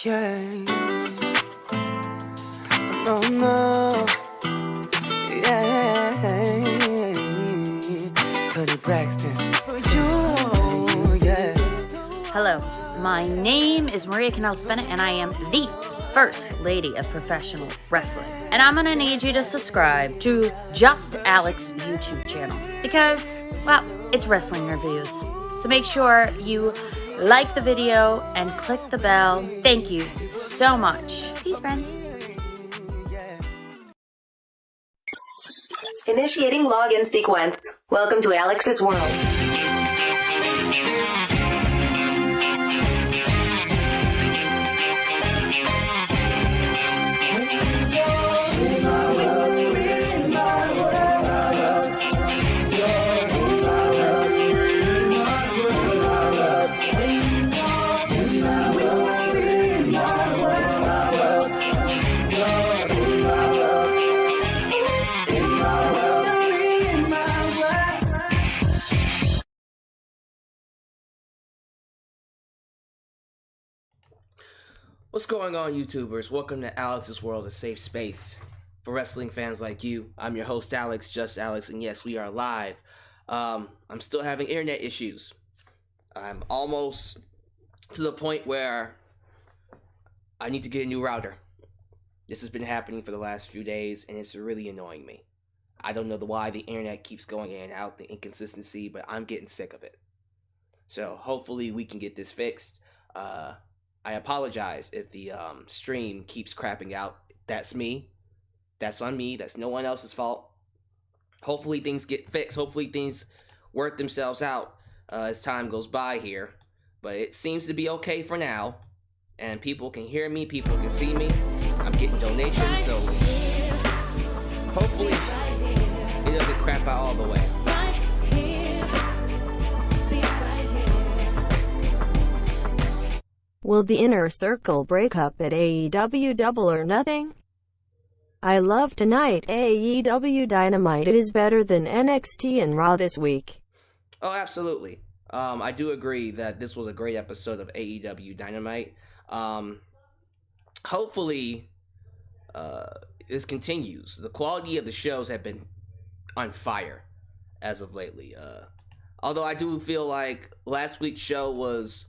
Yeah. No, no. Yeah. Cody Braxton. For you. Yeah. Hello, my name is Maria Canales-Bennett, and I am the First Lady of Professional Wrestling. And I'm gonna need you to subscribe to Just Alyx YouTube channel because, well, it's wrestling reviews. So make sure you like the video and click the bell. Thank you so much. Peace, friends. Initiating login sequence. Welcome to Alyx's world. What's going on, YouTubers? Welcome to Alyx's World, a safe space for wrestling fans like you. I'm your host, Alyx, Just Alyx, and yes, we are live. I'm still having internet issues. I'm almost to the point where I need to get a new router. This has been happening for the last few days, and it's really annoying me. I don't know why the internet keeps going in and out, the inconsistency, but I'm getting sick of it. So hopefully we can get this fixed. I apologize if the stream keeps crapping out. That's me. That's on me. That's no one else's fault. Hopefully things get fixed. Hopefully things work themselves out as time goes by here. But it seems to be okay for now. And people can hear me. People can see me. I'm getting donations. So hopefully it doesn't crap out all the way. Will the Inner Circle break up at AEW Double or Nothing? I love tonight AEW Dynamite. It is better than NXT and Raw this week. Oh, absolutely. I do agree that this was a great episode of AEW Dynamite. Hopefully, this continues. The quality of the shows have been on fire as of lately. Although I do feel like last week's show was...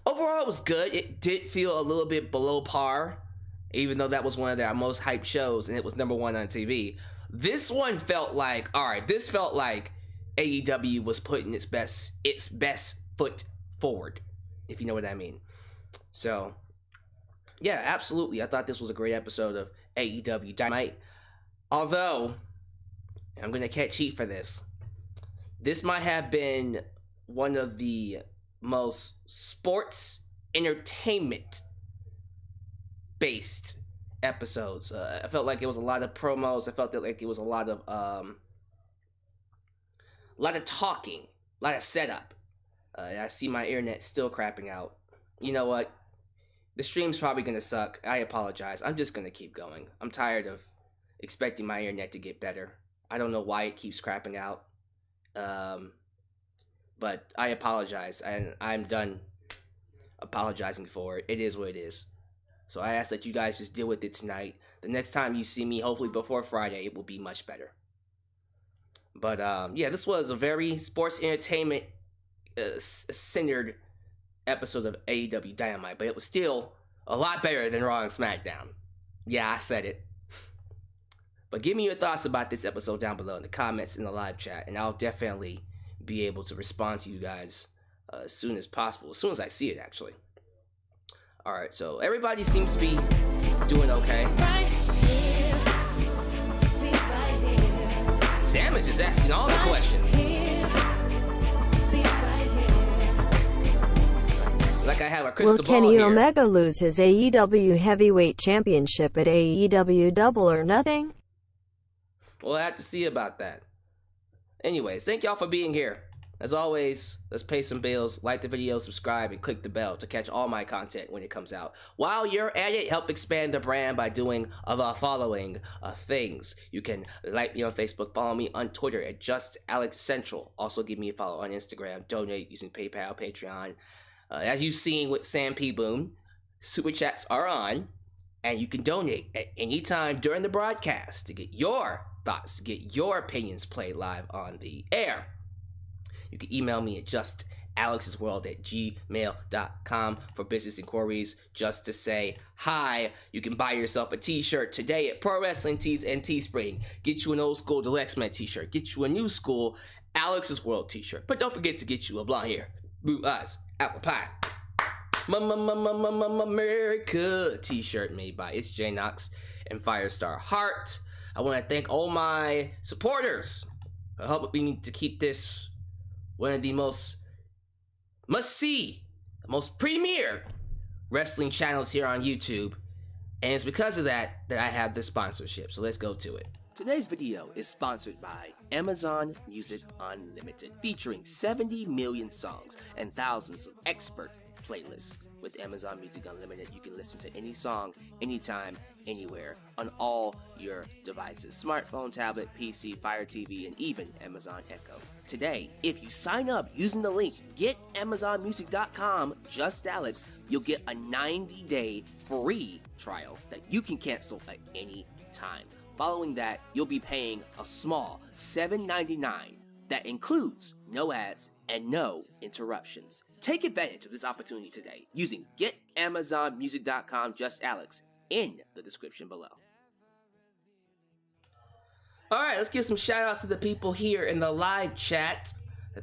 overall, it was good. It did feel a little bit below par, even though that was one of their most hyped shows and it was number one on TV. This one felt like, alright, this felt like AEW was putting its best foot forward, if you know what I mean. So, yeah, absolutely. I thought this was a great episode of AEW Dynamite. Although, I'm going to catch heat for this. This might have been one of the most sports entertainment based episodes. I felt like it was a lot of promos. I felt like it was a lot of talking, a lot of setup. I see my internet still crapping out. You know what? The stream's probably gonna suck. I apologize. I'm just gonna keep going. I'm tired of expecting my internet to get better. I don't know why it keeps crapping out. But I apologize, and I'm done apologizing for it. It is what it is. So I ask that you guys just deal with it tonight. The next time you see me, hopefully before Friday, it will be much better. But yeah, this was a very sports entertainment centered episode of AEW Dynamite, but it was still a lot better than Raw and SmackDown. Yeah, I said it. But give me your thoughts about this episode down below in the comments in the live chat, and I'll definitely be able to respond to you guys as soon as possible, as soon as I see it, actually. Alright, so everybody seems to be doing okay. Sam is just asking all the questions. Like I have a crystal Will ball Kenny here. Omega lose his AEW Heavyweight Championship at AEW Double or Nothing? We'll have to see about that. Anyways, thank y'all for being here. As always, let's pay some bills, like the video, subscribe, and click the bell to catch all my content when it comes out. While you're at it, help expand the brand by doing the following things. You can like me on Facebook, follow me on Twitter at Just Alyx Central. Also give me a follow on Instagram, donate using PayPal, Patreon. As you've seen with Sam P. Boom, Super chats are on, and you can donate at any time during the broadcast to get your thoughts, to get your opinions played live on the air. You can email me at justalexsworld@gmail.com for business inquiries, just to say hi. You can buy yourself a t-shirt today at Pro Wrestling Tees and Teespring. Get you an old school Deluxe Man t-shirt. Get you a new school Alex's World t-shirt. But don't forget to get you a blonde hair, blue eyes, apple pie, America t-shirt made by It's J Knox and Firestar Heart. I want to thank all my supporters for helping me to keep this one of the most must-see, most premier wrestling channels here on YouTube. And it's because of that I have this sponsorship. So let's go to it. Today's video is sponsored by Amazon Music Unlimited, featuring 70 million songs and thousands of expert playlists. With Amazon Music Unlimited, you can listen to any song, anytime, anywhere, on all your devices: smartphone, tablet, PC, Fire TV, and even Amazon Echo. Today, if you sign up using the link getamazonmusic.com, just Alex, you'll get a 90-day free trial that you can cancel at any time. Following that, you'll be paying a small $7.99 that includes no ads and no interruptions. Take advantage of this opportunity today using getamazonmusic.com, just Alex, in the description below. Alright, let's give some shout outs to the people here in the live chat.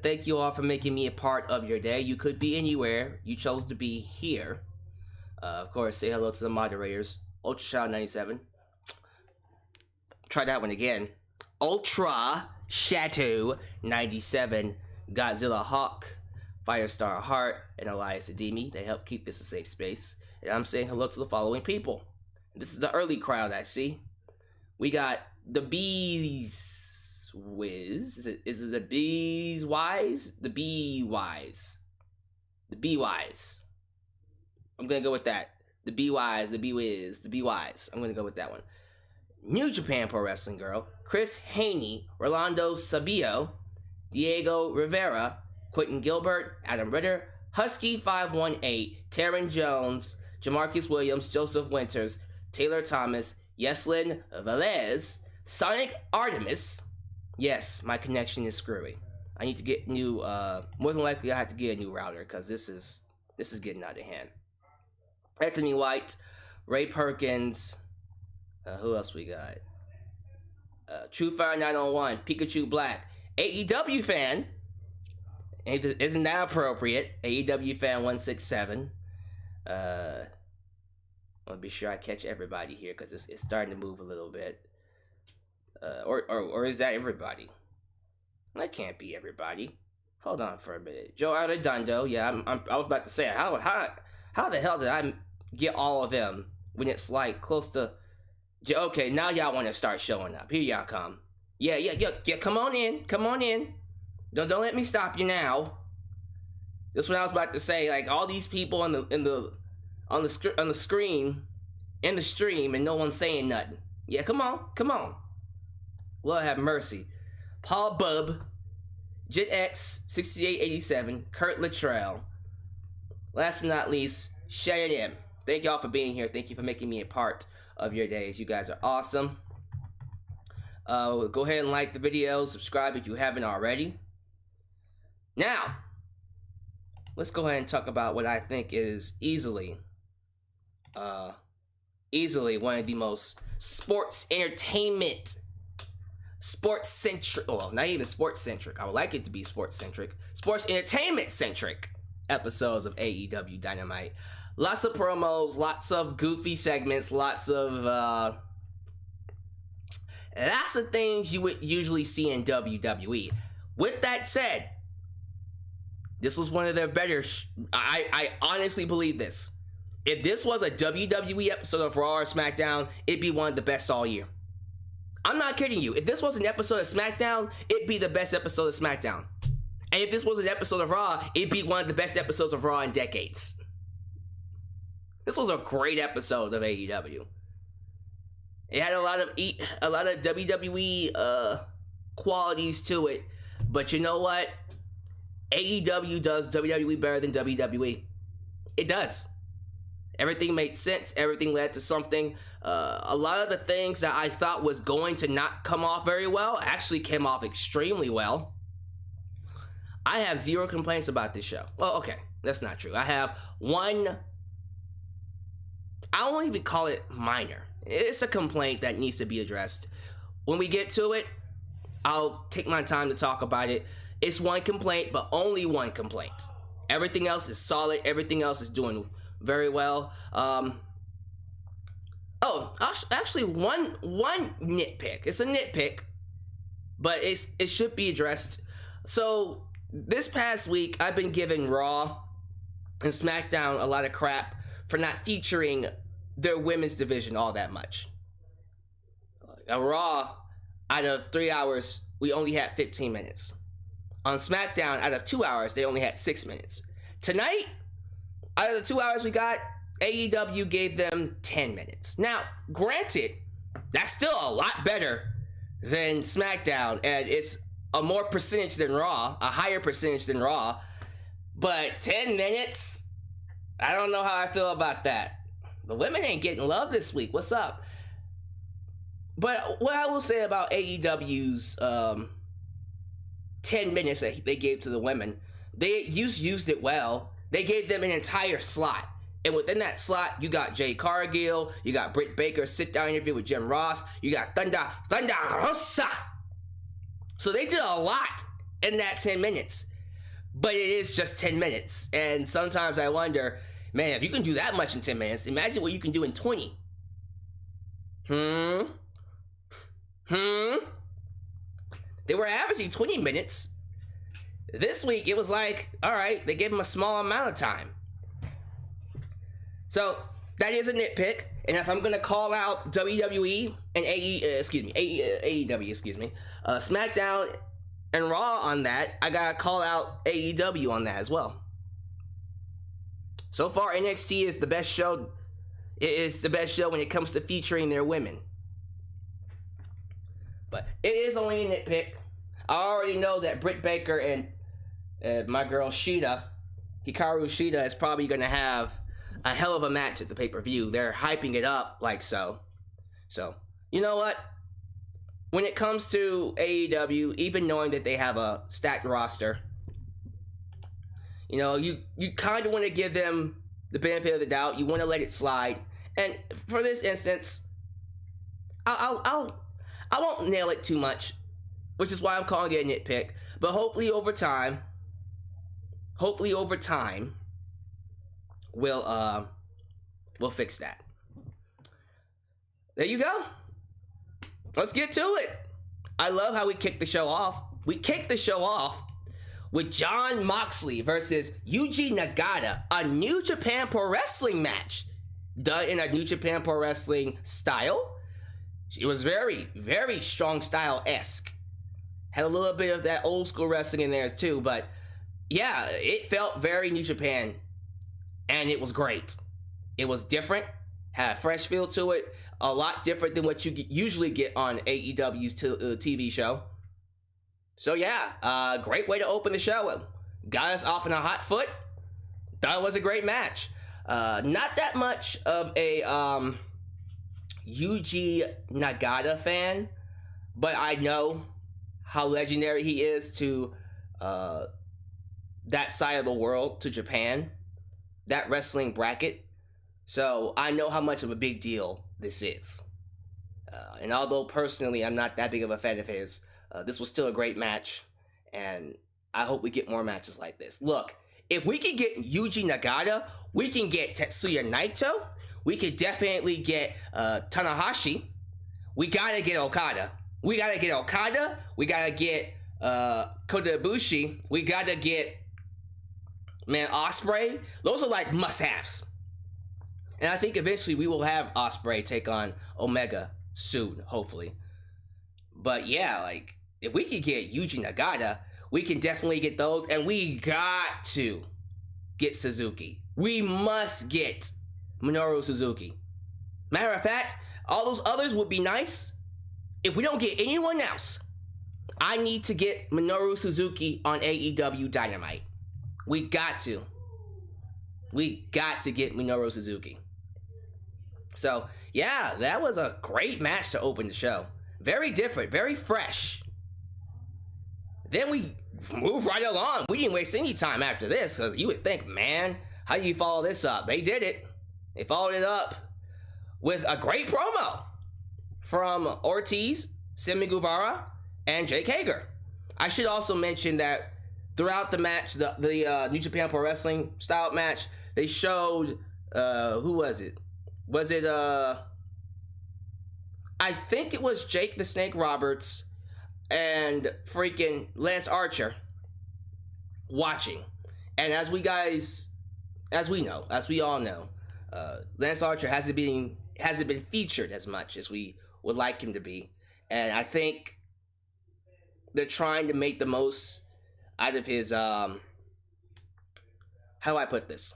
Thank you all for making me a part of your day. You could be anywhere. You chose to be here. Of course, say hello to the moderators. Ultra Shadow 97. Try that one again. Ultra Shadow 97. Godzilla Hawk, Firestar Heart, and Elias Ademi. They help keep this a safe space. And I'm saying hello to the following people. This is the early crowd I see. We got the Bees Wiz. Is it the Bees Wise? The Bee Wise. The Bee Wise. I'm gonna go with that. The Bee Wise, the Bee Wiz, the Bee Wise. I'm gonna go with that one. New Japan Pro Wrestling Girl, Chris Haney, Rolando Sabio, Diego Rivera, Quentin Gilbert, Adam Ritter, Husky518, Taryn Jones, Jamarcus Williams, Joseph Winters, Taylor Thomas, Yeslin Velez, Sonic Artemis. Yes, my connection is screwy. I need to get new, more than likely I have to get a new router, because this is getting out of hand. Anthony White, Ray Perkins, who else we got? True Fire 901, Pikachu Black, AEW fan. Isn't that appropriate? AEW fan 167. I want to be sure I catch everybody here because it's starting to move a little bit. Or is that everybody? That can't be everybody. Hold on for a minute. Joe Arredondo. Yeah, I was about to say how the hell did I get all of them when it's like close to. Okay, now y'all want to start showing up. Here y'all come. Yeah. Come on in. Don't let me stop you now. That's what I was about to say. Like all these people on the screen in the stream, and no one's saying nothing. Yeah, come on. Lord have mercy. Paul Bub, Jet X 6887, Kurt Luttrell. Last but not least, Shannon M. Thank y'all for being here. Thank you for making me a part of your days. You guys are awesome. Go ahead and like the video, subscribe if you haven't already. Now, let's go ahead and talk about what I think is easily one of the most sports-centric, well, not even sports-centric, I would like it to be sports-centric, sports entertainment-centric episodes of AEW Dynamite. Lots of promos, lots of goofy segments, lots of things you would usually see in WWE. With that said, this was one of their better. I honestly believe this. If this was a WWE episode of Raw or SmackDown, it'd be one of the best all year. I'm not kidding you. If this was an episode of SmackDown, it'd be the best episode of SmackDown. And if this was an episode of Raw, it'd be one of the best episodes of Raw in decades. This was a great episode of AEW. It had a lot of WWE qualities to it, but you know what? AEW does WWE better than WWE. It does. Everything made sense. Everything led to something. A lot of the things that I thought was going to not come off very well actually came off extremely well. I have zero complaints about this show. Well, okay, that's not true. I have one, I won't even call it minor. It's a complaint that needs to be addressed. When we get to it, I'll take my time to talk about it. It's one complaint, but only one complaint. Everything else is solid. Everything else is doing very well. Actually, one nitpick. It's a nitpick, but it should be addressed. So this past week, I've been giving Raw and SmackDown a lot of crap for not featuring their women's division all that much. Raw, out of 3 hours, we only had 15 minutes. On SmackDown, out of 2 hours, they only had 6 minutes. Tonight, out of the 2 hours we got, AEW gave them 10 minutes. Now, granted, that's still a lot better than SmackDown, and it's a more percentage than Raw, a higher percentage than Raw, but 10 minutes? I don't know how I feel about that. The women ain't getting love this week. What's up? But what I will say about AEW's 10 minutes that they gave to the women, they used it well. They gave them an entire slot. And within that slot, you got Jay Cargill, you got Britt Baker sit-down interview with Jim Ross, you got Thunder Rosa. So they did a lot in that 10 minutes. But it is just 10 minutes. And sometimes I wonder, man, if you can do that much in 10 minutes, imagine what you can do in 20. They were averaging 20 minutes. This week, it was like, all right, they gave them a small amount of time. So, that is a nitpick. And if I'm going to call out WWE and AEW, SmackDown and Raw on that, I got to call out AEW on that as well. So far, NXT is the best show. It is the best show when it comes to featuring their women. But it is only a nitpick. I already know that Britt Baker and my girl Hikaru Shida is probably going to have a hell of a match at the pay-per-view. They're hyping it up like so. So, you know what? When it comes to AEW, even knowing that they have a stacked roster, you know, you kind of want to give them the benefit of the doubt. You want to let it slide. And for this instance, I won't nail it too much, which is why I'm calling it a nitpick. But hopefully over time, we'll fix that. There you go. Let's get to it. I love how we kicked the show off. We kicked the show off with Jon Moxley versus Yuji Nagata, a New Japan Pro Wrestling match done in a New Japan Pro Wrestling style. It was very, very strong style-esque. Had a little bit of that old school wrestling in there too, but yeah, it felt very New Japan, and it was great. It was different, had a fresh feel to it, a lot different than what you usually get on AEW's TV show. So yeah, great way to open the show. Got us off on a hot foot. Thought it was a great match. Not that much of a Yuji Nagata fan, but I know how legendary he is to that side of the world, to Japan, that wrestling bracket. So I know how much of a big deal this is. And although personally I'm not that big of a fan of his, this was still a great match, and I hope we get more matches like this. Look, if we can get Yuji Nagata, we can get Tetsuya Naito, we could definitely get Tanahashi. We gotta get Okada. We gotta get Kota Ibushi. We gotta get, man, Ospreay. Those are like must-haves. And I think eventually we will have Ospreay take on Omega soon, hopefully. But yeah, like, if we could get Yuji Nagata, we can definitely get those. And we got to get Suzuki. We must get Minoru Suzuki. Matter of fact, all those others would be nice. If we don't get anyone else, I need to get Minoru Suzuki on AEW Dynamite. We got to get Minoru Suzuki. So, yeah, that was a great match to open the show. Very different, very fresh. Then we move right along. We didn't waste any time after this, because you would think, man, how do you follow this up? They did it. They followed it up with a great promo from Ortiz, Sammy Guevara, and Jake Hager. I should also mention that throughout the match, the New Japan Pro Wrestling style match, they showed, who was it? Was it, I think it was Jake the Snake Roberts and freaking Lance Archer watching. And as we all know, Lance Archer hasn't been featured as much as we would like him to be. And I think they're trying to make the most out of his, how do I put this?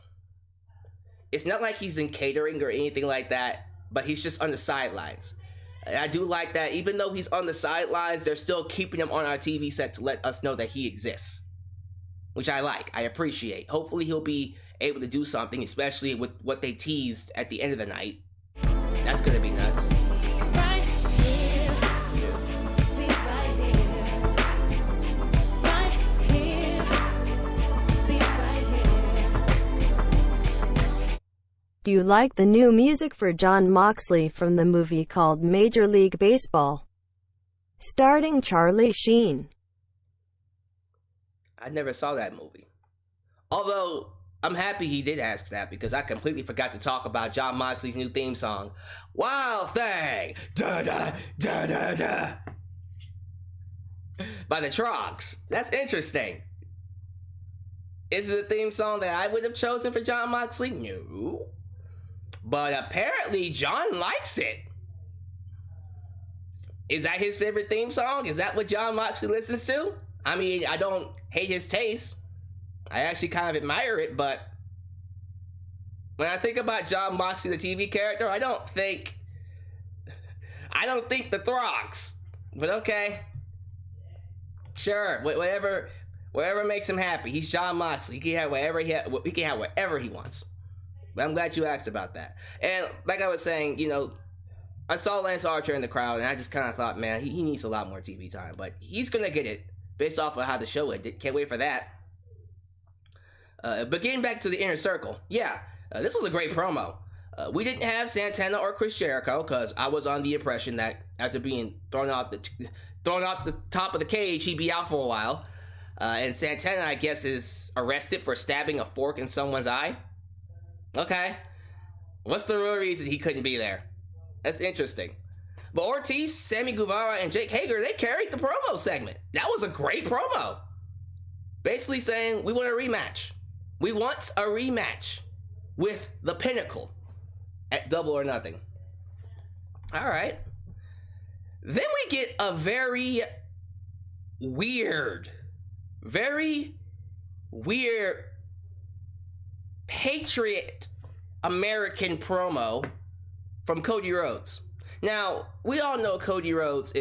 It's not like he's in catering or anything like that, but he's just on the sidelines. And I do like that. Even though he's on the sidelines, they're still keeping him on our TV set to let us know that he exists, which I like. I appreciate. Hopefully he'll be able to do something, especially with what they teased at the end of the night. That's gonna be nuts. Do you like the new music for Jon Moxley from the movie called Major League Baseball, starring Charlie Sheen? I never saw that movie. Although, I'm happy he did ask that, because I completely forgot to talk about Jon Moxley's new theme song, Wild Thing, da-da-da-da-da, by the Trogs. That's interesting. Is it a theme song that I would have chosen for Jon Moxley? No. But apparently, John likes it. Is that his favorite theme song? Is that what Jon Moxley listens to? I mean, I don't hate his taste. I actually kind of admire it, but when I think about Jon Moxley, the TV character, I don't think the Throgs. But okay. Sure, whatever makes him happy. He's Jon Moxley. He can have whatever he wants. But I'm glad you asked about that. And like I was saying, you know, I saw Lance Archer in the crowd, and I just kind of thought, man, he needs a lot more TV time. But he's going to get it based off of how the show ended. Can't wait for that. But getting back to the Inner Circle, yeah, this was a great promo. We didn't have Santana or Chris Jericho, because I was on the impression that after being thrown off the top of the cage, he'd be out for a while. And Santana, I guess, is arrested for stabbing a fork in someone's eye. Okay. What's the real reason he couldn't be there? That's interesting. But Ortiz, Sammy Guevara, and Jake Hager, they carried the promo segment. That was a great promo. Basically saying, we want a rematch. We want a rematch with the Pinnacle at Double or Nothing. All right. Then we get a very weird Patriot American promo from Cody Rhodes. Now, we all know Cody Rhodes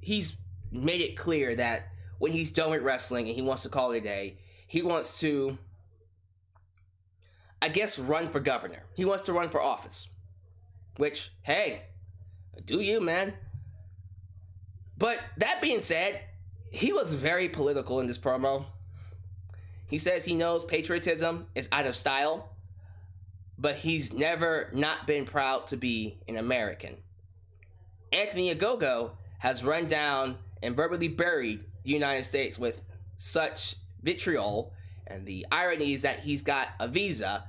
he's made it clear that when he's done with wrestling and he wants to call it a day, he wants to, I guess, run for governor. He wants to run for office. Which, hey, do you, man. But that being said, he was very political in this promo. He says he knows patriotism is out of style, but he's never not been proud to be an American. Anthony Ogogo has run down and verbally buried the United States with such vitriol, and the irony is that he's got a visa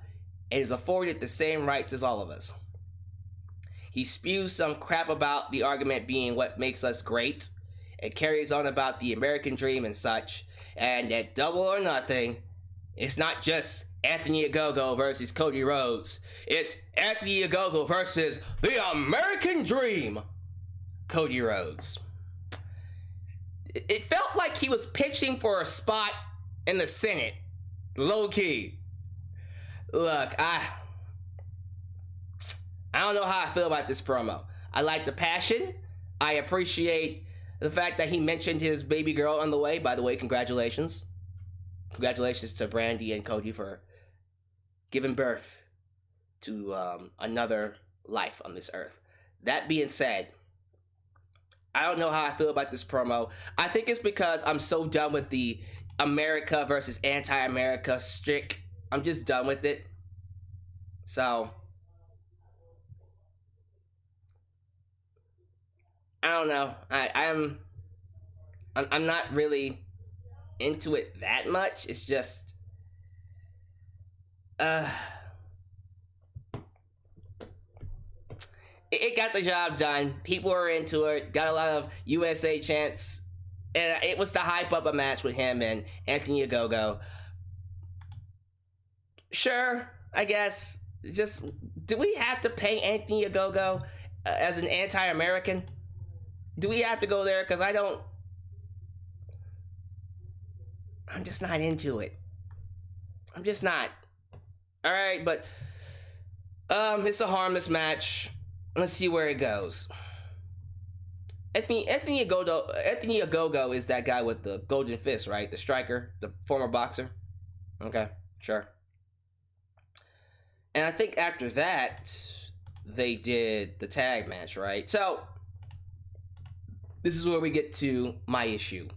and is afforded the same rights as all of us. He spews some crap about the argument being what makes us great, and carries on about the American dream and such, and at Double or Nothing, it's not just Anthony Ogogo versus Cody Rhodes. It's Anthony Ogogo versus the American Dream, Cody Rhodes. It felt like he was pitching for a spot in the Senate. Low key. Look, I don't know how I feel about this promo. I like the passion. I appreciate the fact that he mentioned his baby girl on the way. By the way, congratulations. Congratulations to Brandy and Cody for giving birth to another life on this earth. That being said, I don't know how I feel about this promo. I think it's because I'm so done with the America versus anti-America shtick. I'm just done with it. So I don't know. I'm not really into it that much. It's just it got the job done. People were into it. Got a lot of USA chants. And it was to hype up a match with him and Anthony Ogogo. Sure, I guess. Just, do we have to pay Anthony Ogogo as an anti-American? Do we have to go there? Because I'm just not into it. I'm just not. Alright, but it's a harmless match. Let's see where it goes. Anthony Ogogo is that guy with the golden fist, right? The striker, the former boxer. Okay, sure. And I think after that, they did the tag match, right? So, this is where we get to my issue.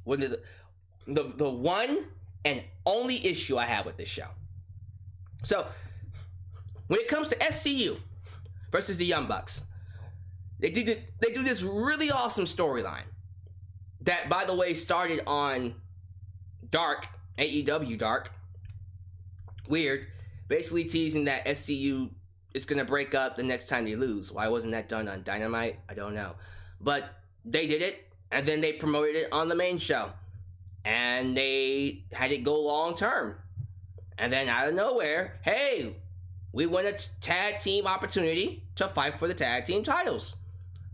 When the one and only issue I have with this show. So, when it comes to SCU versus the Young Bucks, they do this really awesome storyline that, by the way, started on Dark, AEW Dark. Weird. Basically teasing that SCU is going to break up the next time they lose. Why wasn't that done on Dynamite? I don't know. But they did it, and then they promoted it on the main show. And they had it go long term. And then out of nowhere, hey, we won a tag team opportunity to fight for the tag team titles.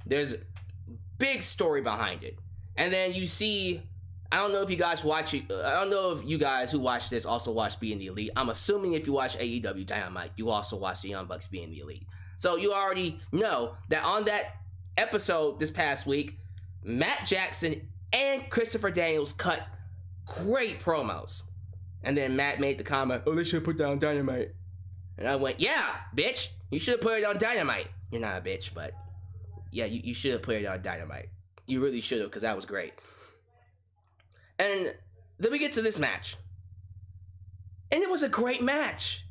There's a big story behind it. And then you see, I don't know if you guys watch it. I don't know if you guys who watch this also watch Being the Elite. I'm assuming if you watch AEW Dynamite, you also watch the Young Bucks Being the Elite. So you already know that on that episode this past week, Matt Jackson and Christopher Daniels cut great promos. And then Matt made the comment, oh, they should put that on Dynamite. And I went, yeah, bitch, you should have put it on Dynamite. You're not a bitch, but yeah, you should have put it on Dynamite. You really should have, because that was great. And then we get to this match. And it was a great match.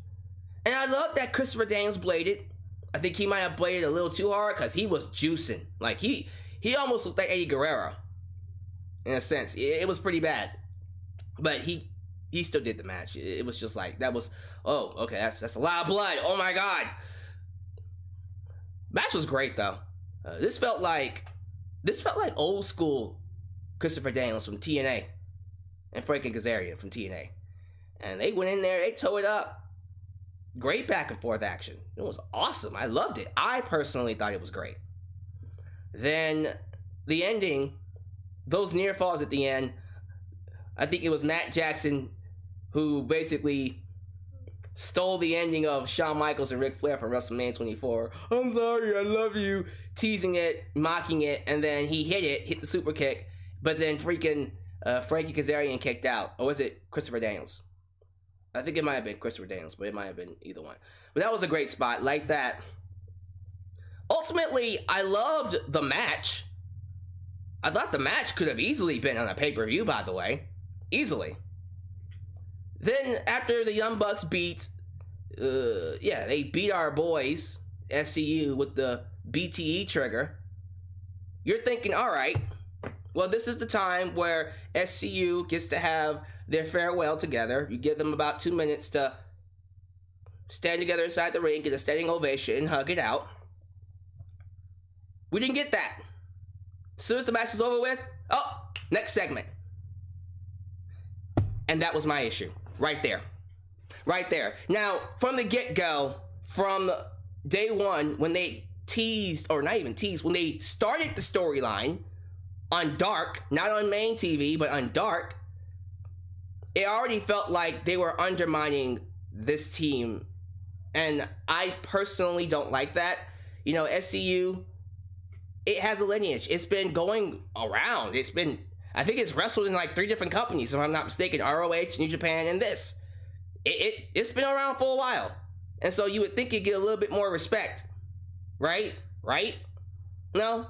And I love that Christopher Daniels bladed. I think he might have bladed a little too hard because he was juicing. Like, he almost looked like Eddie Guerrero. In a sense. It was pretty bad. But he still did the match. It was just like, that was, oh, okay, that's a lot of blood. Oh my God. Match was great, though. This felt like old school Christopher Daniels from TNA and Frankie Kazarian from TNA. And they went in there, they tore it up. Great back and forth action. It was awesome. I loved it. I personally thought it was great. Then the ending, those near falls at the end, I think it was Matt Jackson who basically stole the ending of Shawn Michaels and Ric Flair from WrestleMania 24. I'm sorry, I love you. Teasing it, mocking it, and then he hit the super kick, but then freaking Frankie Kazarian kicked out. Or was it Christopher Daniels? I think it might have been Christopher Daniels, but it might have been either one. But that was a great spot, like that. Ultimately, I loved the match. I thought the match could have easily been on a pay-per-view, by the way. Easily. Then, after the Young Bucks beat, they beat our boys, SCU, with the BTE trigger. You're thinking, alright, well, this is the time where SCU gets to have their farewell together. You give them about 2 minutes to stand together inside the ring, get a standing ovation, and hug it out. We didn't get that. As soon as the match is over with, oh, next segment. And that was my issue. Right there. Right there. Now, from the get-go, from day one, when they teased, or not even teased, when they started the storyline on Dark, not on main TV, but on Dark, it already felt like they were undermining this team. And I personally don't like that. You know, SCU, it has a lineage. It's been going around. I think it's wrestled in like 3 different companies, if I'm not mistaken. ROH, New Japan, and this. It's been around for a while. And so you would think you'd get a little bit more respect. Right? No.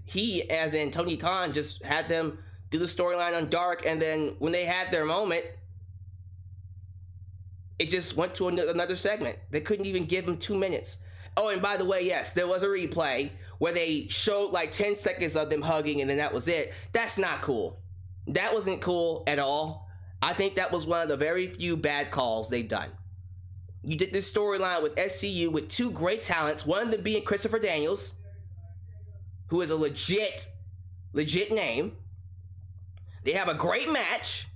He, as in Tony Khan, just had them do the storyline on Dark, and then when they had their moment, it just went to another segment. They couldn't even give him 2 minutes. Oh, and by the way, yes, there was a replay where they showed like 10 seconds of them hugging, and then that was it. That's not cool. That wasn't cool at all. I think that was one of the very few bad calls they've done. You did this storyline with SCU with 2 great talents, one of them being Christopher Daniels, who is a legit name. They have a great match.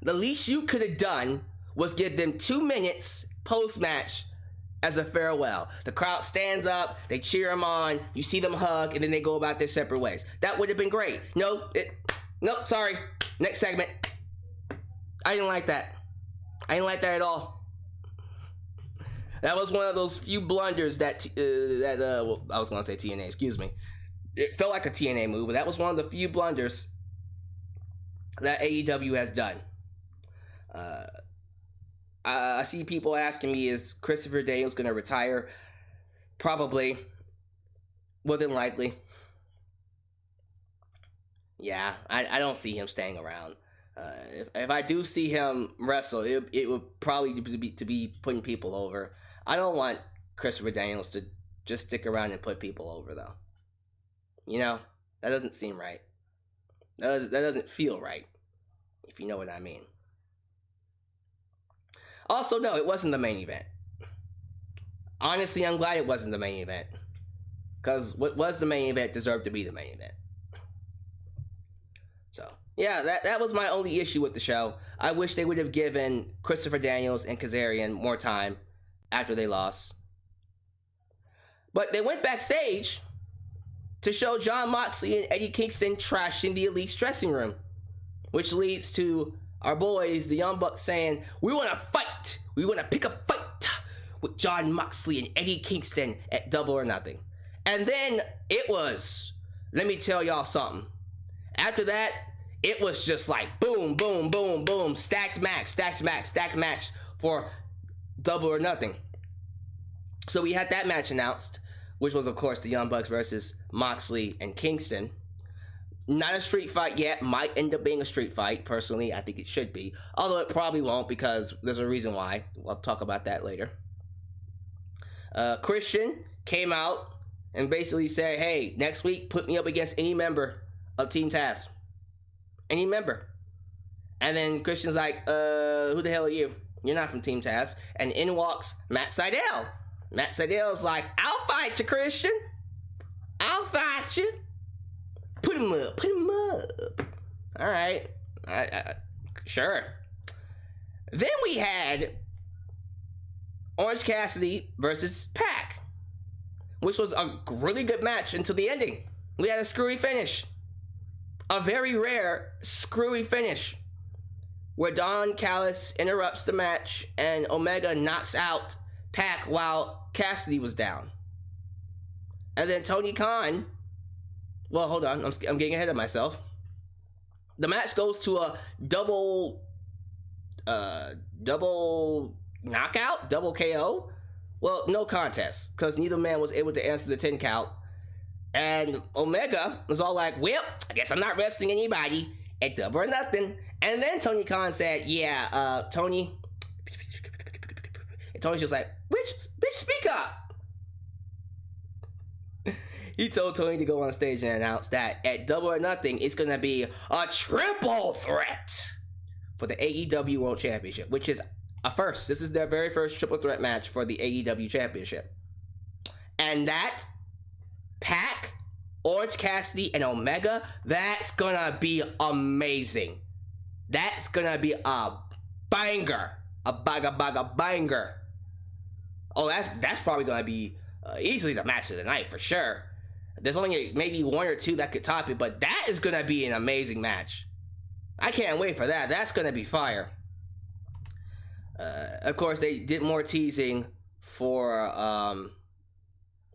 The least you could have done was give them 2 minutes post-match as a farewell. The crowd stands up, they cheer them on, you see them hug, and then they go about their separate ways. That would have been great. Nope, sorry. Next segment. I didn't like that. I didn't like that at all. That was one of those few blunders that I was going to say TNA, excuse me. It felt like a TNA move, but that was one of the few blunders that AEW has done. I see people asking me, is Christopher Daniels going to retire? Probably. More than likely. Yeah, I don't see him staying around. If I do see him wrestle, it would probably be putting people over. I don't want Christopher Daniels to just stick around and put people over, though. You know, that doesn't seem right. That doesn't feel right, if you know what I mean. Also, no, it wasn't the main event. Honestly, I'm glad it wasn't the main event. Because what was the main event deserved to be the main event. So, yeah, that was my only issue with the show. I wish they would have given Christopher Daniels and Kazarian more time after they lost. But they went backstage to show Jon Moxley and Eddie Kingston trashing the Elite's dressing room. Which leads to our boys, the Young Bucks, saying, we want to fight. We want to pick a fight with Jon Moxley and Eddie Kingston at Double or Nothing. And then it was, let me tell y'all something. After that, it was just like boom, boom, boom, boom, stacked match for Double or Nothing. So we had that match announced, which was, of course, the Young Bucks versus Moxley and Kingston. Not a street fight yet. Might end up being a street fight. Personally, I think it should be. Although it probably won't, because there's a reason why. I'll talk about that later. Christian came out and basically said, hey, next week, put me up against any member of Team Taz. Any member. And then Christian's like, who the hell are you? You're not from Team Taz. And in walks Matt Sydal. Matt Sydal's like, I'll fight you, Christian. I'll fight you. Put him up. All right. Sure. Then we had Orange Cassidy versus Pac, which was a really good match until the ending. We had a screwy finish. A very rare screwy finish where Don Callis interrupts the match and Omega knocks out Pac while Cassidy was down. And then Tony Khan, well, hold on, I'm getting ahead of myself. The match goes to a double knockout, double KO. Well, no contest, because neither man was able to answer the 10 count. And Omega was all like, well, I guess I'm not wrestling anybody at Double or Nothing. And then Tony Khan said, yeah, Tony. And Tony's just like, bitch, speak up. He told Tony to go on stage and announce that at Double or Nothing, it's going to be a triple threat for the AEW World Championship, which is a first. This is their very first triple threat match for the AEW Championship. And that, Pac, Orange Cassidy, and Omega, that's going to be amazing. That's going to be a banger. A banger. Oh, that's probably going to be easily the match of the night for sure. There's only maybe one or two that could top it, but that is going to be an amazing match. I can't wait for that. That's going to be fire. Of course, they did more teasing for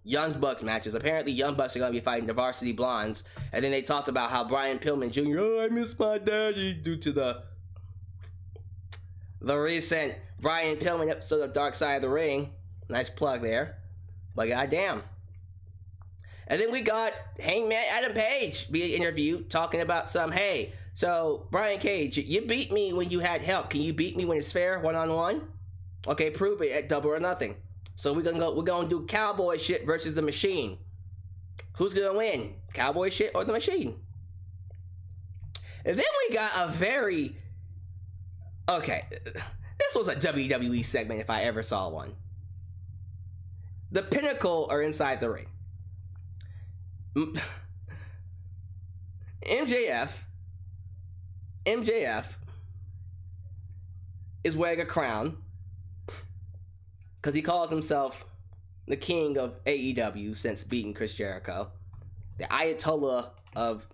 Young Bucks matches. Apparently, Young Bucks are going to be fighting the Varsity Blondes. And then they talked about how Brian Pillman Jr., oh, I miss my daddy, due to the the recent Brian Pillman episode of Dark Side of the Ring. Nice plug there. But goddamn. And then we got Hangman Adam Page being interviewed talking about hey, so Brian Cage, you beat me when you had help. Can you beat me when it's fair, one-on-one? Okay, prove it at Double or Nothing. So we're gonna do cowboy shit versus the Machine. Who's gonna win? Cowboy shit or the Machine? And then we got a very... Okay, this was a WWE segment if I ever saw one. The Pinnacle are inside the ring. MJF is wearing a crown because he calls himself the king of AEW since beating Chris Jericho, the Ayatollah of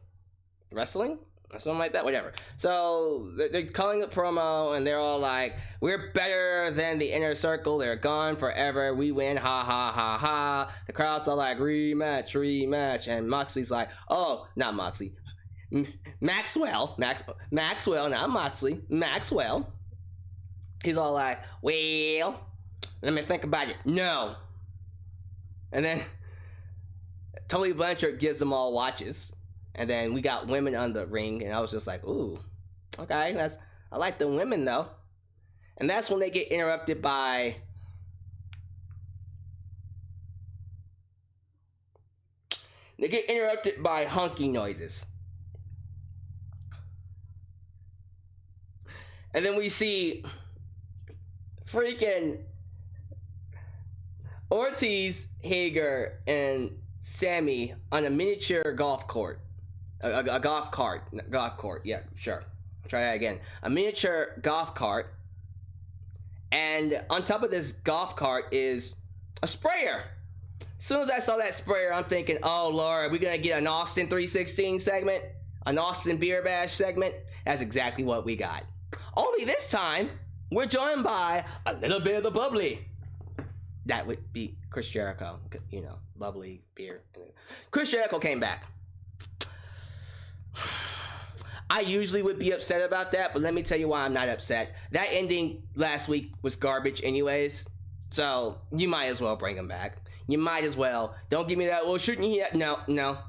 wrestling or something like that, whatever. So they're calling a promo and they're all like, we're better than the Inner Circle, they're gone forever, we win, ha ha ha ha. The crowd's all like, rematch, and Moxley's like, oh, not Moxley, Maxwell, not Moxley, Maxwell. He's all like, well, let me think about it. No. And then Tully Blanchard gives them all watches. And then we got women on the ring, and I was just like, ooh, okay, I like the women though. And that's when they get interrupted by honking noises. And then we see freaking Ortiz, Hager, and Sammy on a miniature golf court. A golf cart. Yeah, sure. Try that again. A miniature golf cart. And on top of this golf cart is a sprayer. As soon as I saw that sprayer, I'm thinking, oh Lord, are we going to get an Austin 316 segment? An Austin Beer Bash segment? That's exactly what we got. Only this time, we're joined by a little bit of the bubbly. That would be Chris Jericho. You know, bubbly beer. Chris Jericho came back. I usually would be upset about that, but let me tell you why I'm not upset. That ending last week was garbage anyways, so you might as well bring him back. You might as well. Don't give me that, well, shouldn't he have... No,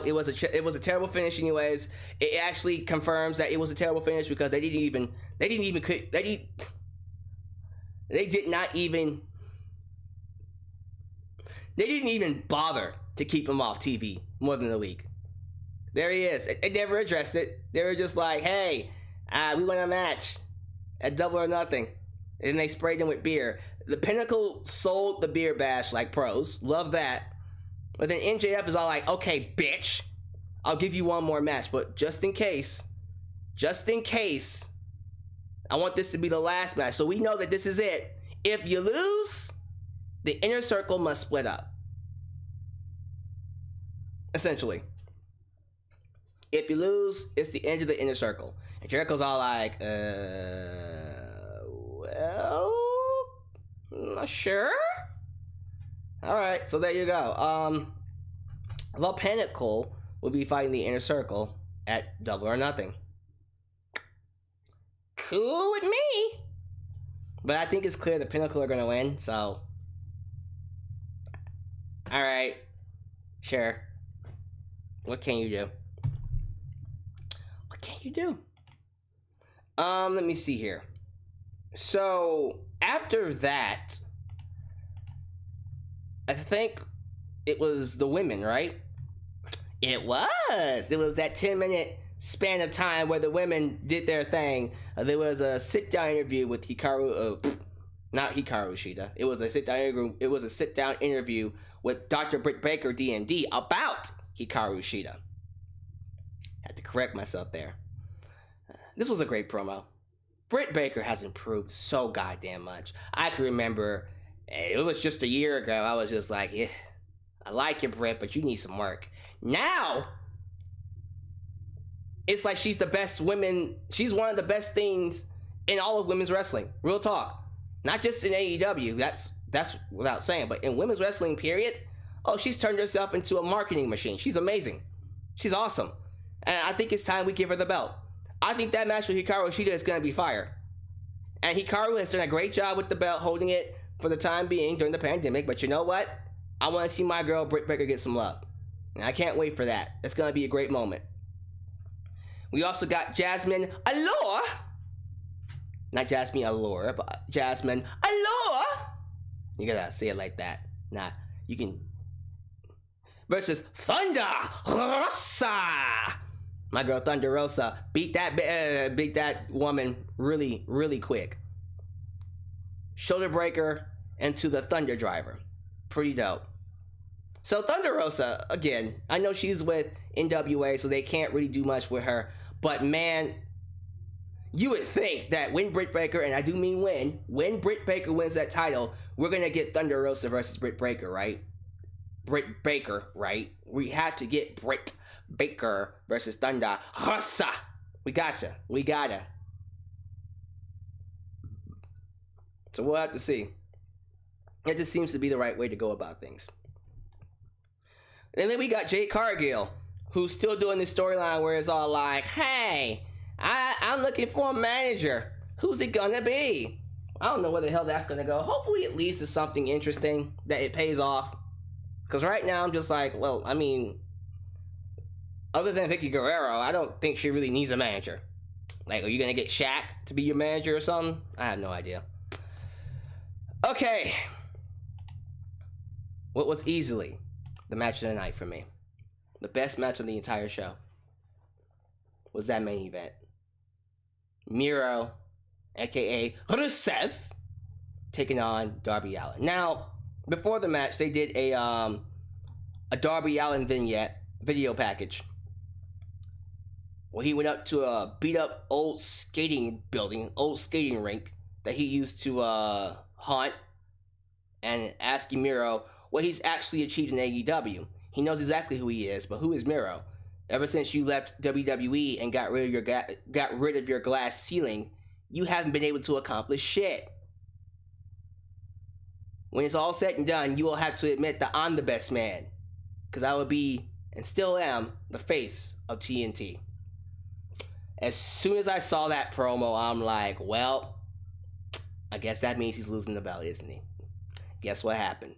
it was a terrible finish anyways. It actually confirms that it was a terrible finish because they did not even bother to keep him off TV more than a week. There he is. They never addressed it. They were just like, hey, we want a match at Double or Nothing. And they sprayed him with beer. The Pinnacle sold the beer bash like pros. Love that. But then MJF is all like, okay, bitch, I'll give you one more match. But just in case, I want this to be the last match. So we know that this is it. If you lose, the Inner Circle must split up. Essentially. If you lose, it's the end of the Inner Circle. And Jericho's all like, well, I'm not sure. Alright, so there you go. The Pinnacle will be fighting the Inner Circle at Double or Nothing. Cool with me. But I think it's clear the Pinnacle are going to win, so... Alright. Sure. What can you do? Let me see here. So, after that, I think it was the women, right? It was that 10-minute span of time where the women did their thing. There was a sit-down interview with not Hikaru Shida. It was a sit-down interview with Dr. Britt Baker, DMD, about Hikaru Shida. Had to correct myself there. This was a great promo. Britt Baker has improved so goddamn much. I can remember, it was just a year ago, I was just like, yeah, I like you, Britt, but you need some work. Now, it's like she's the best women, she's one of the best things in all of women's wrestling. Real talk. Not just in AEW, that's without saying, but in women's wrestling, period. Oh, she's turned herself into a marketing machine. She's amazing. She's awesome. And I think it's time we give her the belt. I think that match with Hikaru Shida is going to be fire. And Hikaru has done a great job with the belt, holding it for the time being during the pandemic. But you know what? I want to see my girl Britt Baker get some love. And I can't wait for that. It's going to be a great moment. We also got Jasmine Allure. Not Jasmine Allure, but Jasmine Allure. You gotta say it like that. Nah, you can. Versus Thunder Rosa. My girl Thunder Rosa beat that woman really, really quick. Shoulder breaker into the Thunder Driver. Pretty dope. So Thunder Rosa, again, I know she's with NWA, so they can't really do much with her. But man, you would think that when Britt Baker, and I do mean when Britt Baker wins that title, we're gonna get Thunder Rosa versus Britt Baker, right? Britt Baker, right? We have to get Britt Baker versus Thunder Rosa. We gotta. So we'll have to see. It just seems to be the right way to go about things. And then we got Jade Cargill, who's still doing this storyline where it's all like, hey, I'm looking for a manager. Who's it gonna be? I don't know where the hell that's gonna go. Hopefully at least it's something interesting that it pays off. Because right now I'm just like, well, I mean, other than Vicky Guerrero, I don't think she really needs a manager. Like, are you gonna get Shaq to be your manager or something? I have no idea. Okay. What was easily the match of the night for me? The best match of the entire show was that main event. Miro, aka Rusev, taking on Darby Allin. Now, before the match, they did a Darby Allin vignette video package where he went up to a beat up old skating rink that he used to haunt, and asking Miro what he's actually achieved in AEW. He knows exactly who he is, but who is Miro? Ever since you left WWE and got rid of your glass ceiling, you haven't been able to accomplish shit. When it's all said and done, you will have to admit that I'm the best man, because I will be, and still am, the face of TNT. As soon as I saw that promo, I'm like, well, I guess that means he's losing the belt, isn't he? Guess what happened?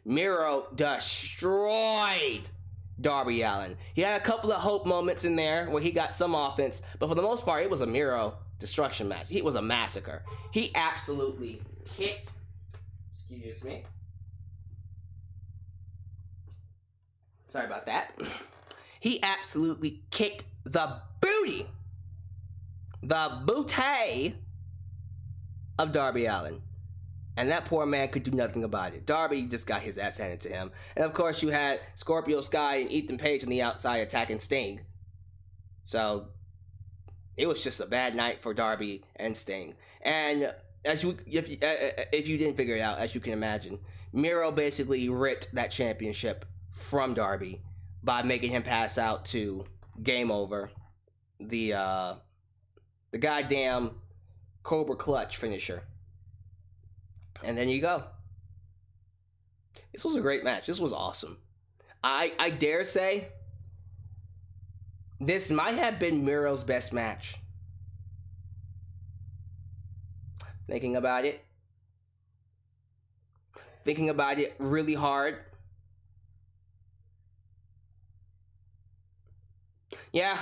Miro destroyed Darby Allin. He had a couple of hope moments in there where he got some offense, but for the most part, it was a Miro destruction match. It was a massacre. He absolutely kicked. Excuse me. Sorry about that. He absolutely kicked the booty of Darby Allin. And that poor man could do nothing about it. Darby just got his ass handed to him. And of course, you had Scorpio Sky and Ethan Page on the outside attacking Sting. So it was just a bad night for Darby and Sting. And if you didn't figure it out, as you can imagine, Miro basically ripped that championship from Darby by making him pass out to Game Over, the goddamn Cobra Clutch finisher. And then you go. This was a great match. This was awesome. I dare say this might have been Miro's best match. Thinking about it really hard. Yeah.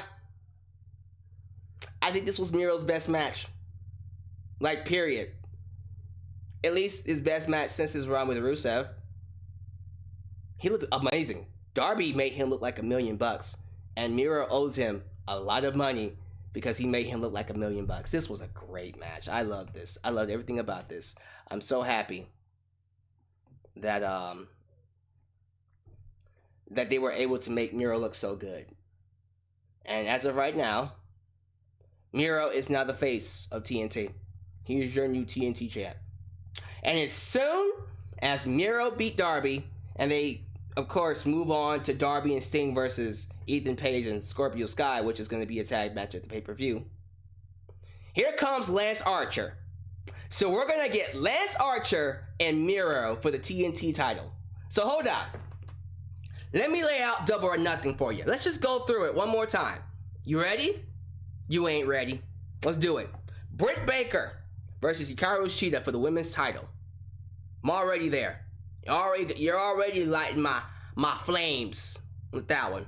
I think this was Miro's best match. Like, period. At least his best match since his run with Rusev. He looked amazing. Darby made him look like $1 million, and Miro owes him a lot of money because he made him look like $1 million. This was a great match. I love this. I loved everything about this. I'm so happy that that they were able to make Miro look so good. And as of right now, Miro is now the face of TNT. He is your new TNT champ. And as soon as Miro beat Darby, and they, of course, move on to Darby and Sting versus Ethan Page and Scorpio Sky, which is going to be a tag match at the pay-per-view, here comes Lance Archer. So we're going to get Lance Archer and Miro for the TNT title. So hold on. Let me lay out Double or Nothing for you. Let's just go through it one more time. You ready? You ain't ready. Let's do it. Britt Baker versus Hikaru Shida for the women's title. I'm already there. You're already lighting my flames with that one.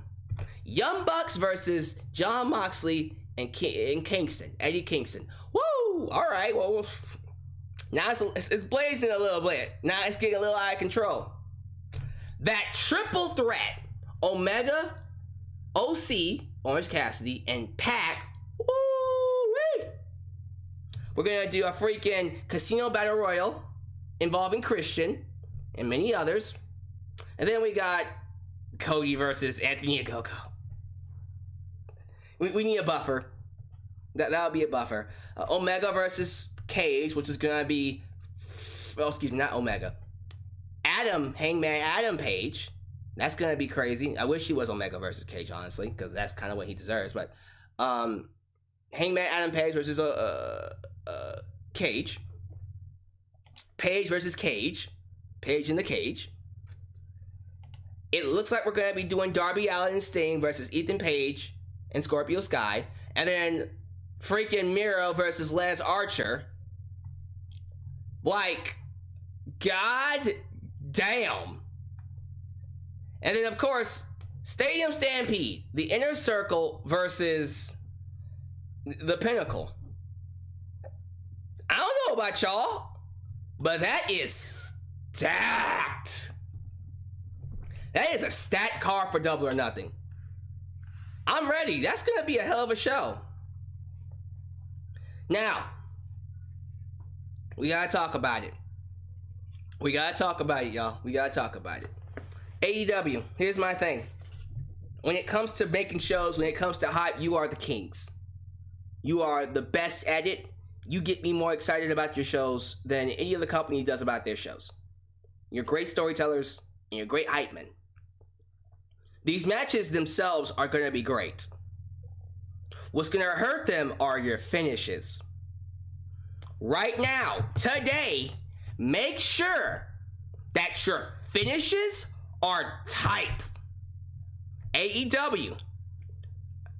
Young Bucks versus Jon Moxley and Kingston, Eddie Kingston. Woo! All right, well, now it's blazing a little bit. Now it's getting a little out of control. That triple threat, Omega, OC, Orange Cassidy, and Pac. Woo-wee! We're gonna do a freaking Casino Battle Royal involving Christian and many others. And then we got Cody versus Anthony Ogogo. We need a buffer. That'll be a buffer. Omega versus Cage, which is gonna be, not Omega. Hangman Adam Page. That's gonna be crazy. I wish he was Omega versus Cage, honestly, because that's kind of what he deserves. But Hangman Adam Page versus Cage. Page versus Cage. Page in the cage. It looks like we're gonna be doing Darby Allin and Sting versus Ethan Page and Scorpio Sky, and then freaking Miro versus Lance Archer. Like, god damn. And then of course, Stadium Stampede, the Inner Circle versus the Pinnacle. I don't know about y'all, but that is stacked. That is a stacked card for Double or Nothing. I'm ready. That's gonna be a hell of a show. Now, we gotta talk about it. We gotta talk about it, y'all. We gotta talk about it. AEW, here's my thing. When it comes to making shows, when it comes to hype, you are the kings. You are the best at it. You get me more excited about your shows than any other company does about their shows. You're great storytellers and you're great hype men. These matches themselves are going to be great. What's going to hurt them are your finishes. Right now, today, make sure that your finishes are tight. AEW,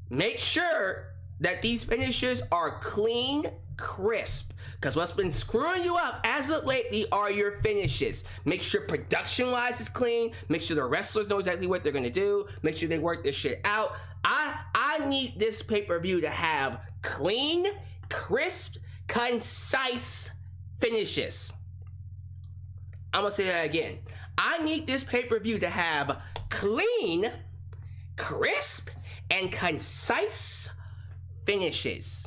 make sure that these finishes are clean, crisp. Because what's been screwing you up as of lately are your finishes. Make sure production-wise it's clean. Make sure the wrestlers know exactly what they're going to do. Make sure they work this shit out. I need this pay-per-view to have clean, crisp, concise finishes. I'm going to say that again. I need this pay-per-view to have clean, crisp, and concise finishes.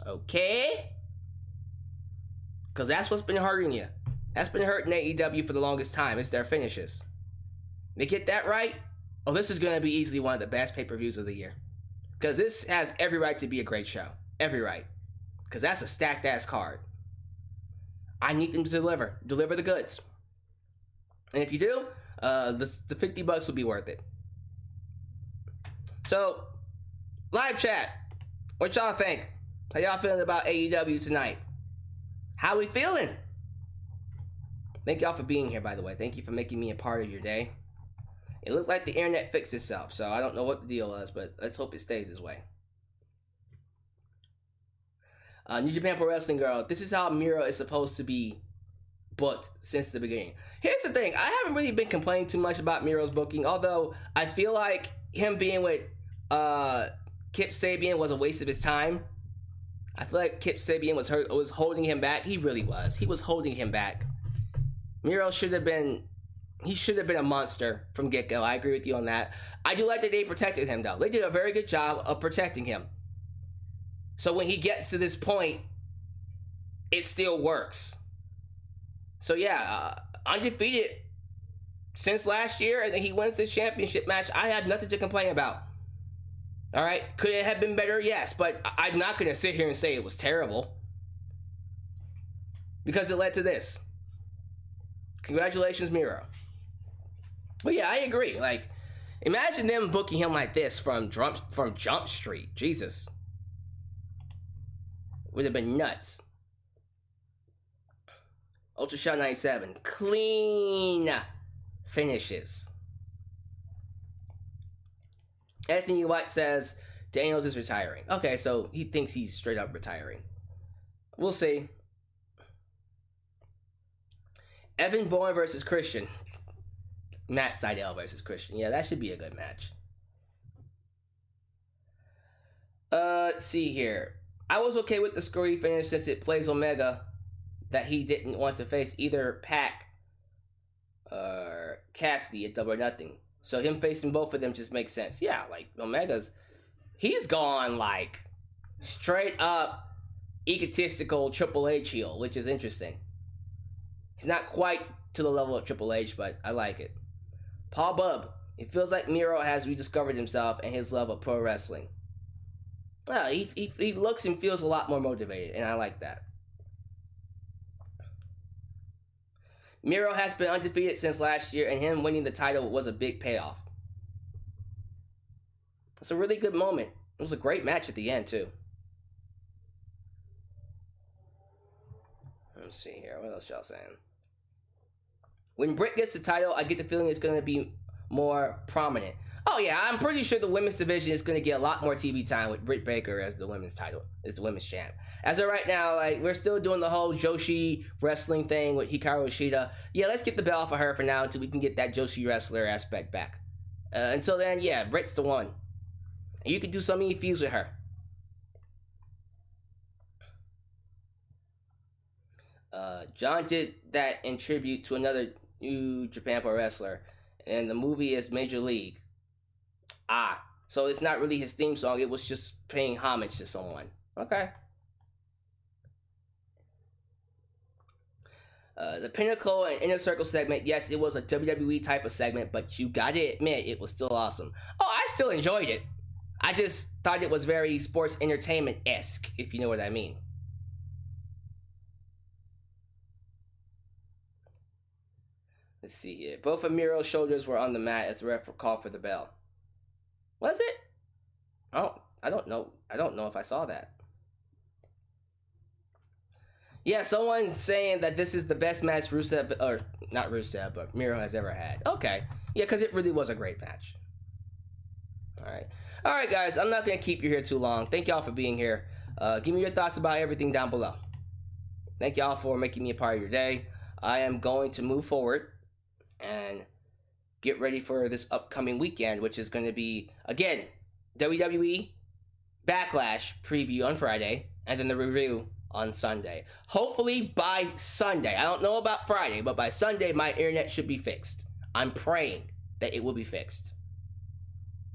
Okay? Because that's what's been hurting you. That's been hurting AEW for the longest time. It's their finishes. They get that right? Oh, this is going to be easily one of the best pay-per-views of the year. Because this has every right to be a great show. Every right. Because that's a stacked-ass card. I need them to deliver. Deliver the goods. And if you do, the $50 will be worth it. So, live chat. What y'all think? How y'all feeling about AEW tonight? How we feeling? Thank y'all for being here, by the way. Thank you for making me a part of your day. It looks like the internet fixed itself, so I don't know what the deal is, but let's hope it stays this way. New Japan Pro Wrestling Girl, this is how Miro is supposed to be booked since the beginning. Here's the thing, I haven't really been complaining too much about Miro's booking, although I feel like him being with Kip Sabian was a waste of his time. I feel like Kip Sabian was holding him back. He really was. He was holding him back. Miro should have been a monster from get-go. I agree with you on that. I do like that they protected him, though. They did a very good job of protecting him. So when he gets to this point, it still works. So yeah, undefeated since last year, and then he wins this championship match. I have nothing to complain about. All right, could it have been better? Yes, but I'm not going to sit here and say it was terrible. Because it led to this. Congratulations, Miro. But yeah, I agree. Like, imagine them booking him like this from Jump Street. Jesus. Would have been nuts. Ultra Shot 97. Clean finishes. Anthony White says Daniels is retiring. Okay, so he thinks he's straight up retiring. We'll see. Evan Bourne versus Christian. Matt Seidel versus Christian. Yeah, that should be a good match. Let's see here. I was okay with the Scurry finish since it plays Omega that he didn't want to face either Pac or Cassidy at Double or Nothing. So him facing both of them just makes sense. Yeah, like he's gone like straight up egotistical Triple H heel, which is interesting. He's not quite to the level of Triple H, but I like it. Paul Bubb. It feels like Miro has rediscovered himself and his love of pro wrestling. He looks and feels a lot more motivated, and I like that. Miro has been undefeated since last year, and him winning the title was a big payoff. It's a really good moment. It was a great match at the end, too. Let's see here. What else y'all saying? When Britt gets the title, I get the feeling it's going to be more prominent. Oh yeah, I'm pretty sure the women's division is going to get a lot more TV time with Britt Baker as the women's champ. As of right now, like, we're still doing the whole Joshi wrestling thing with Hikaru Shida. Yeah, let's get the belt for her for now until we can get that Joshi wrestler aspect back. Until then, yeah, Britt's the one. And you can do so many feuds with her. John did that in tribute to another New Japan Pro wrestler, and the movie is Major League. So it's not really his theme song, it was just paying homage to someone. Okay. The Pinnacle and Inner Circle segment, yes, it was a WWE type of segment, but you gotta admit, it was still awesome. Oh, I still enjoyed it. I just thought it was very sports entertainment-esque, if you know what I mean. Let's see here. Both of Miro's shoulders were on the mat as the ref called for the bell. Was it? Oh, I don't know. I don't know if I saw that. Yeah, someone's saying that this is the best match Rusev, or not Rusev, but Miro has ever had. Okay. Yeah, because it really was a great match. Alright, guys. I'm not going to keep you here too long. Thank y'all for being here. Give me your thoughts about everything down below. Thank y'all for making me a part of your day. I am going to move forward and get ready for this upcoming weekend, which is going to be, again, WWE Backlash preview on Friday, and then the review on Sunday. Hopefully by Sunday. I don't know about Friday, but by Sunday, my internet should be fixed. I'm praying that it will be fixed.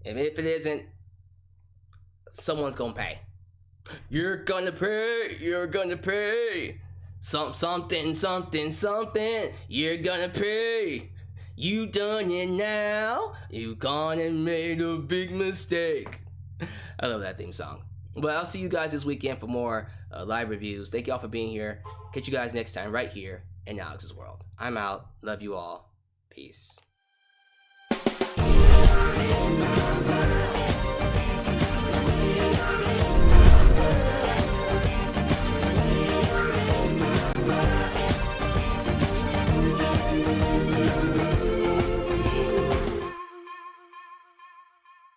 And if it isn't, someone's going to pay. You're going to pay. You're going to pay. Something. You're going to pay. You done it now. You gone and made a big mistake. I love that theme song. But I'll see you guys this weekend for more live reviews. Thank y'all for being here. Catch you guys next time right here in Alyx's World. I'm out. Love you all. Peace.